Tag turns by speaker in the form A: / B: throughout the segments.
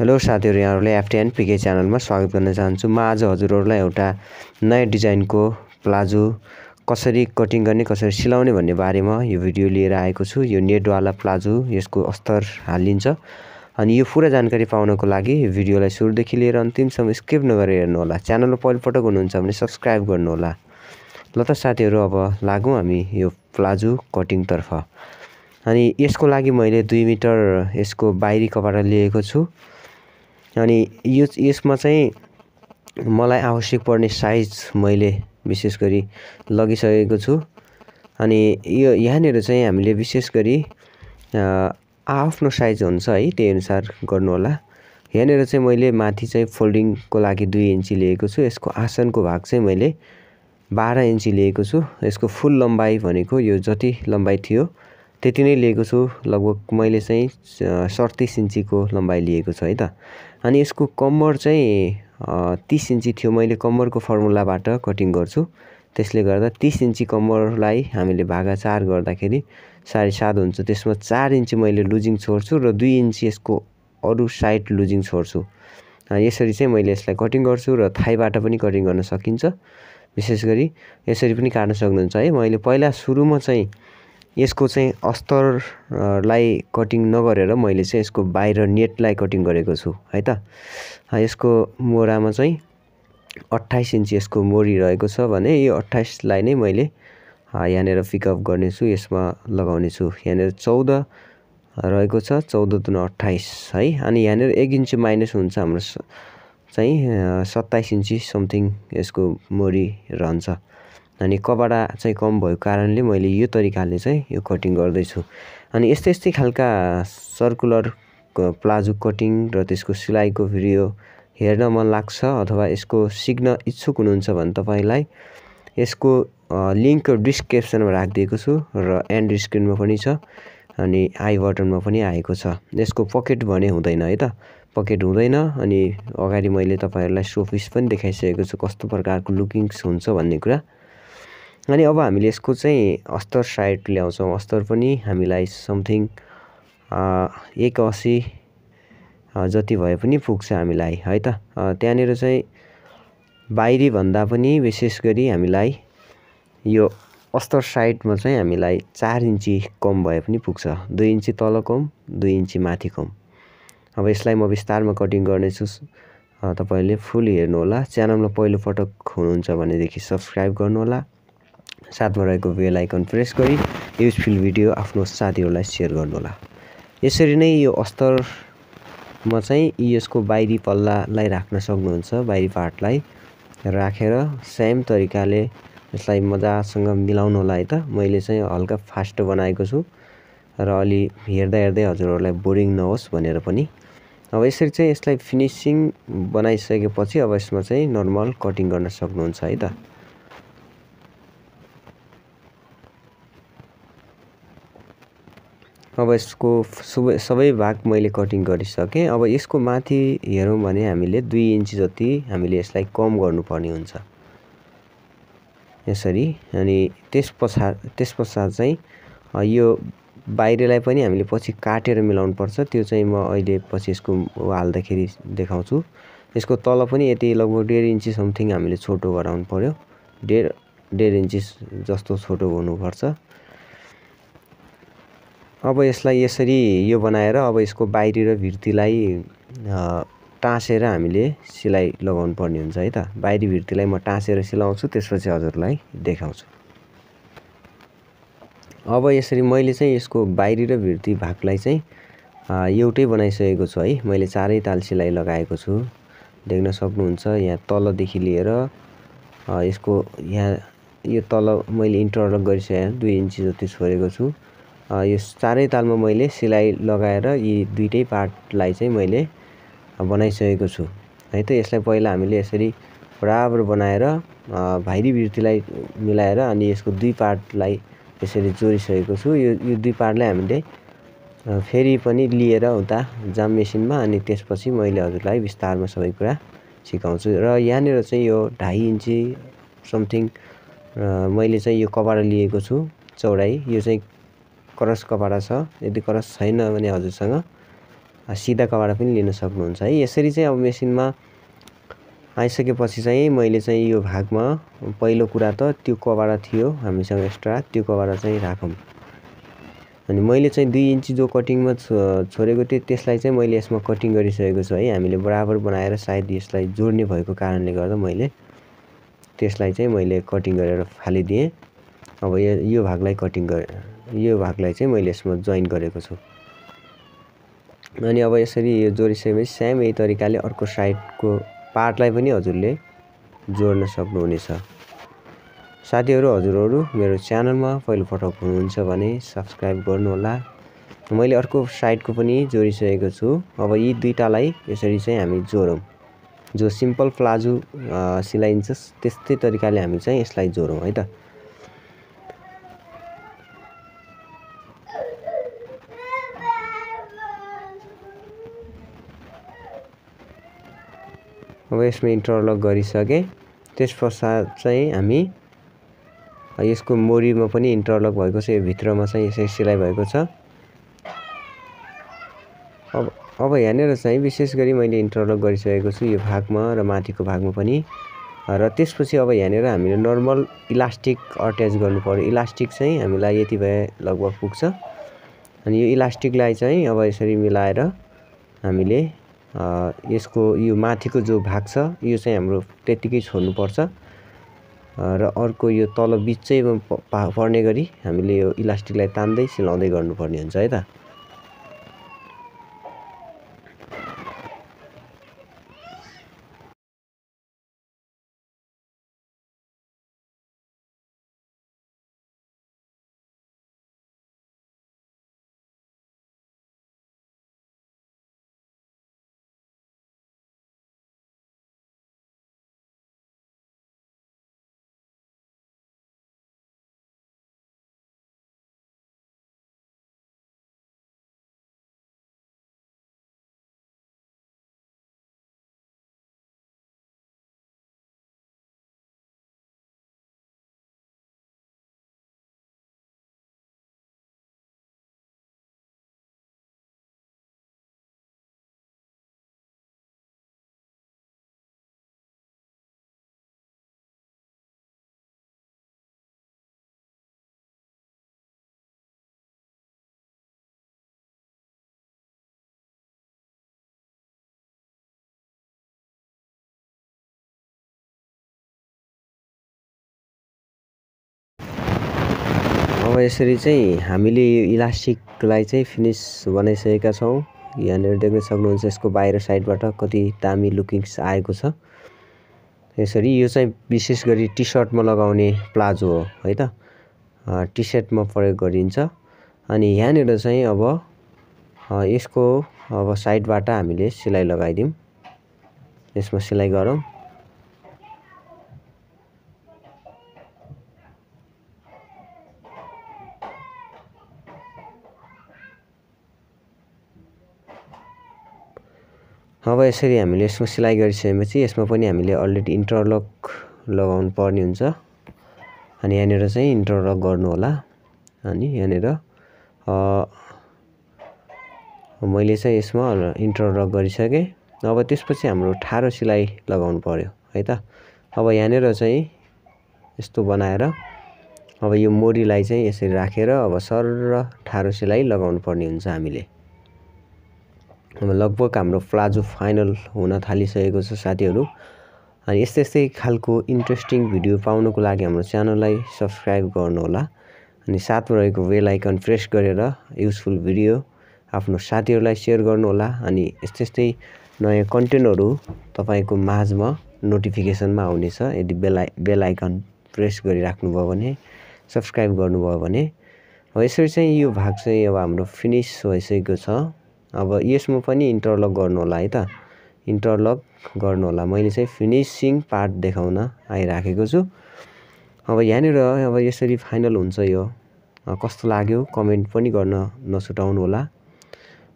A: Hello साथीहरु, यहाँहरुलाई FTandPK च्यानलमा स्वागत गर्न चाहन्छु। म आज हजुरहरुलाई एउटा नयाँ डिजाइनको प्लाजो कसरी कटिङ गर्ने, कसरी सिलाउने भन्ने बारेमा यो भिडियो लिएर आएको छु। यो नेटवाला प्लाजो, यसको अस्तर हालिन्छ अनि यो पूरा जानकारी पाउनको लागि यो भिडियोलाई सुरुदेखि लिएर अन्तिमसम्म स्किप नगरेर हेर्नु होला। च्यानलमा पहिलोपटक हुनुहुन्छ भने सब्स्क्राइब गर्नु होला। ल त साथीहरु, अब लागौं हामी यो प्लाजो कटिङ तर्फ। अनि यसको लागि मैले 2 मिटर यसको बाहिरी कपडा लिएको छु। अनि यसमा चाहिँ मलाई आवश्यक पर्ने साइज मैले विशेष गरी लगिसकेको छु। अनि यो यहाँनिर चाहिँ हामीले विशेष गरी आफ्नो साइज हुन्छ है, त्यही अनुसार गर्नु होला। यहाँनिर चाहिँ मैले माथि चाहिँ फोल्डिङको लागि 2 इन्ची लिएको छु। यसको आसनको भाग चाहिँ मैले 12 इन्ची लिएको छु। यसको फुल लम्बाइ भनेको यो जति लम्बाइ थियो त्यति नै लिएको छु। लगभग मैले चाहिँ 37 इन्चीको लम्बाइ लिएको छु है त। अनि यसको कम्मर चाहिँ 30 इन्ची थियो। मैले कम्मरको फर्मुलाबाट कटिङ गर्छु, त्यसले गर्दा 30 इन्ची कम्मरलाई हामीले भागा 4 गर्दाखेरि 7.5 हुन्छ। त्यसमा 4 इन्ची मैले लुजिङ छोड्छु र 2 इन्ची यसको अरु साइड लुजिङ छोड्छु। यसरी चाहिँ मैले यसलाई कटिङ गर्छु र थाइबाट पनि कटिङ गर्न सकिन्छ। विशेष गरी यसरी पनि काट्न सक्नुहुन्छ है। मैले पहिला सुरुमा चाहिँ यसको चाहिँ अस्तरलाई कटिङ नगरेर मैले चाहिँ यसको बाहिर नेटलाई कटिङ गरेको छु है त। यसको मोरामा चाहिँ 28 इन्ची यसको मोरी रहेको छ भने यो 28 लाई नै मैले यहाँनिर पिकअप गर्ने छु, यसमा लगाउने छु। यहाँनिर 14 रहेको छ, 14 दुना 28 है। अनि यहाँनिर 1 इन्ची माइनस हुन्छ, हाम्रो चाहिँ 27 इन्ची समथिङ यसको मोरी रहन्छ। अनि कपडा चाहिँ कम भएको कारणले मैले यो तरिकाले चाहिँ यो कटिङ गर्दै छु। अनि यस्तै खालका सर्कुलर प्लाजो कटिङ र त्यसको सिलाइको भिडियो हेर्न मन लाग्छ अथवा यसको सिक्न इच्छुक हुनुहुन्छ भने तपाईलाई यसको लिंक डिस्क्रिप्सनमा राखिदिएको छु र एन्ड स्क्रिनमा पनि छ अनि आई बटनमा पनि आएको छ। यसको पकेट भने हुँदैन है त, पकेट हुँदैन। अनि अगाडि मैले तपाईहरुलाई सो पिस पनि देखाइसकेको छु कस्तो प्रकारको लुकिङ्स हुन्छ भन्ने कुरा। अनि अब हामीले यसको चाहिँ अस्तर साइड ल्याउँछौं। अस्तर पनि हामीलाई समथिङ 180 जति भए पनि पुग्छ हामीलाई है त। त्यहाँनिर चाहिँ बाहिरी भन्दा पनि विशेष गरी हामीलाई यो अस्तर साइडमा चाहिँ हामीलाई 4 इन्ची कम भए पनि पुग्छ। 2 इन्ची तल कम, 2 इन्ची माथि कम। अब यसलाई म विस्तारमा कटिङ गर्ने छु। तपाईले फुल हेर्नु होला। च्यानलमा पहिलो पटक हुनुहुन्छ भनेदेखि सब्स्क्राइब गर्नु होला। साथमा रहेको बेल आइकन प्रेस गरी युजफुल भिडियो आफ्नो साथीहरुलाई शेयर गर्नु होला। यसरी नै यो अस्तरमा चाहिँ यसको बाहिरी पल्लालाई राख्न सक्नुहुन्छ। बाहिरी पार्टलाई राखेर सेम तरिकाले यसलाई मजासँग मिलाउनु होला है त। मैले चाहिँ हल्का फास्ट बनाएको छु र अलि हेर्दै हजुरहरुलाई बोरिङ नहोस् भनेर पनि। अब यसरी चाहिँ यसलाई फिनिशिङ बनाइसकेपछि अब यसमा चाहिँ नर्मल कटिङ गर्न सक्नुहुन्छ है त। अब यसको सबै भाग मैले कटिङ गरिसके। अब यसको माथि हेरौं भने हामीले 2 इन्ची जति हामीले यसलाई कम गर्नुपर्ने हुन्छ यसरी। अनि त्यसपश्चात चाहिँ यो बाहिरलाई पनि हामीले पछि काटेर मिलाउनु पर्छ। त्यो चाहिँ म अहिले पछि यसको हाल्दाखेरि देखाउँछु। यसको तल पनि यति लगभग 1.5 इन्ची समथिङ हामीले छोटो गराउनु पर्यो। 1.5 इन्ची जस्तो छोटो हुनुपर्छ। अब यसलाई यसरी यो बनाएर अब यसको बाहिरी र भिर्तीलाई टाँसेर हामीले सिलाइ लगाउनु पर्ने हुन्छ है त। बाहिरी भिर्तीलाई म टाँसेर सिलाउँछु, त्यसपछि हजुरलाई देखाउँछु। अब यसरी मैले चाहिँ यसको बाहिरी र भिर्ती भागलाई चाहिँ एउटै बनाइसकेको छु है। मैले 4 ताल सिलाइ लगाएको छु, देख्न सक्नुहुन्छ। यहाँ तलदेखि लिएर यसको यहाँ यो तल मैले इन्टरलक गरिसकेँ, 2 इन्ची जति छोडेको छु। यो 4 तालमा मैले सिलाइ लगाएर यी दुईटै पार्टलाई चाहिँ मैले बनाइसकेको छु है त। यसलाई पहिला हामीले यसरी बराबर बनाएर बाहिरी भिर्तीलाई मिलाएर अनि यसको 2 पार्टलाई यसरी जोडिसकेको छु। यो 2 पार्टलाई हामीले फेरि पनि लिएर उता जाम मेसिनमा अनि त्यसपछि मैले हजुरलाई विस्तारमा सबै कुरा सिकाउँछु। र यहाँनिर चाहिँ यो 2.5 इन्ची समथिङ मैले चाहिँ यो कपडा लिएको छु चौडाइ। यो चाहिँ क्रस कपडा छ। यदि क्रस छैन भने हजुरसँग सिधा कपडा पनि लिन सक्नुहुन्छ है। यसरी चाहिँ अब मेसिनमा आइसकेपछि चाहिँ मैले चाहिँ यो भागमा पहिलो कुरा त त्यो कपडा थियो हामीसँग एक्स्ट्रा, त्यो कपडा चाहिँ राखौँ। अनि मैले चाहिँ 2 इन्ची जो कटिङमा छोडेको थिएँ त्यसलाई चाहिँ मैले यसमा कटिङ गरिसकेको छु है। हामीले बराबर बनाएर सायद यसलाई जोड्ने भएको कारणले गर्दा मैले त्यसलाई चाहिँ मैले कटिङ गरेर फालिदिएँ। अब यो भागलाई कटिङ गरेर यो भागलाई चाहिँ मैले यसमा जोइन गरेको छु। अनि अब यसरी यो जोडिसकेपछि सेम यही तरिकाले अर्को साइडको पार्टलाई पनि हजुरले जोड्न सक्नुहुनेछ। साथीहरू, हजुरहरू मेरो च्यानलमा पहिलोपटक हुनुहुन्छ भने सब्स्क्राइब गर्नुहोला। मैले अर्को साइडको पनि जोडिसकेको छु। अब यी दुईटालाई यसरी चाहिँ हामी जोडौँ। जो सिम्पल प्लाजो सिलाइन्छ त्यस्तै तरिकाले हामी चाहिँ यसलाई जोडौँ है त। अब यसमा इन्टरलक गरिसके त्यसपश्चात चाहिँ हामी यसको मोरीमा पनि इन्टरलक भएको छ। यो भित्रमा चाहिँ यसरी सिलाइ भएको छ। अब यहाँनिर चाहिँ विशेष गरी मैले इन्टरलक गरिसकेको छु यो भागमा र माथिको भागमा पनि। र त्यसपछि अब यहाँनिर हामीले नर्मल इलास्टिक अट्याच गर्नुपर्यो। इलास्टिक चाहिँ हामीलाई यति भए लगभग पुग्छ। अनि यो इलास्टिकलाई चाहिँ अब यसरी मिलाएर हामीले यसको यो माथिको जो भाग छ यो चाहिँ हाम्रो त्यतिकै छोड्नुपर्छ र अर्को यो तल बिचैमा पर्ने गरी हामीले यो इलास्टिकलाई तान्दै सिलाउँदै गर्नुपर्ने हुन्छ है त। अब यसरी चाहिँ हामीले यो इलास्टिकलाई चाहिँ फिनिश बनाइसकेका छौँ। यहाँनिर देख्न सक्नुहुन्छ यसको बाहिर साइडबाट कति दामी लुकिङ्स आएको छ। यसरी यो चाहिँ विशेष गरी टी सर्टमा लगाउने प्लाजो हो है त। टी सर्टमा प्रयोग गरिन्छ। अनि यहाँनिर चाहिँ अब यसको अब साइडबाट हामीले सिलाइ लगाइदिउँ। यसमा सिलाइ गरौँ। अब यसरी हामीले यसमा सिलाइ गरिसकेपछि यसमा पनि हामीले अलरेडी इन्टरलक लगाउनु पर्ने हुन्छ। अनि यहाँनिर चाहिँ इन्टरलक गर्नु होला। अनि यहाँनिर मैले चाहिँ यसमा इन्टरलक गरिसकेँ। अब त्यसपछि हाम्रो ठाडो सिलाइ लगाउनु पर्यो है त। अब यहाँनिर चाहिँ यस्तो बनाएर अब यो मोरीलाई चाहिँ यसरी राखेर अब सरर ठाडो सिलाइ लगाउनु पर्ने हुन्छ हामीले। अब लगभग हाम्रो प्लाजो फाइनल हुन थालिसकेको छ साथीहरू। अनि यस्तै खालको इन्ट्रेस्टिङ भिडियो पाउनको लागि हाम्रो च्यानललाई सब्स्क्राइब गर्नुहोला। अनि साथमा रहेको बेल आइकन प्रेस गरेर युजफुल भिडियो आफ्नो साथीहरूलाई सेयर गर्नुहोला। अनि यस्तै नयाँ कन्टेन्टहरू तपाईँको माझमा नोटिफिकेसनमा आउनेछ। यदि बेल आइकन प्रेस गरिराख्नुभयो भने, सब्स्क्राइब गर्नुभयो भने। अब यसरी चाहिँ यो भाग चाहिँ अब हाम्रो फिनिस भइसकेको छ। अब यसमा पनि इन्टरलक गर्नु होला है त। इन्टरलक गर्नु होला। मैले चाहिँ फिनिसिङ पार्ट देखाउन आइराखेको छु। अब यहाँनिर अब यसरी फाइनल हुन्छ। यो कस्तो लाग्यो कमेन्ट पनि गर्न नछुटाउनु होला।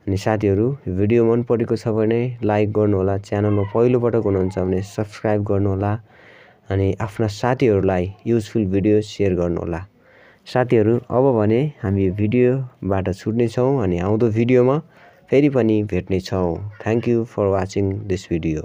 A: अनि साथीहरू, भिडियो मन परेको छ भने लाइक गर्नु होला। च्यानलमा पहिलोपटक हुनुहुन्छ भने सब्स्क्राइब गर्नु होला। अनि आफ्ना साथीहरूलाई युजफुल भिडियो सेयर गर्नु होला। साथीहरू, अब भने हामी भिडियोबाट छुट्ने छौँ। अनि आउँदो भिडियोमा फेरि पनि भेट्नेछौँ। Thank you for watching this video.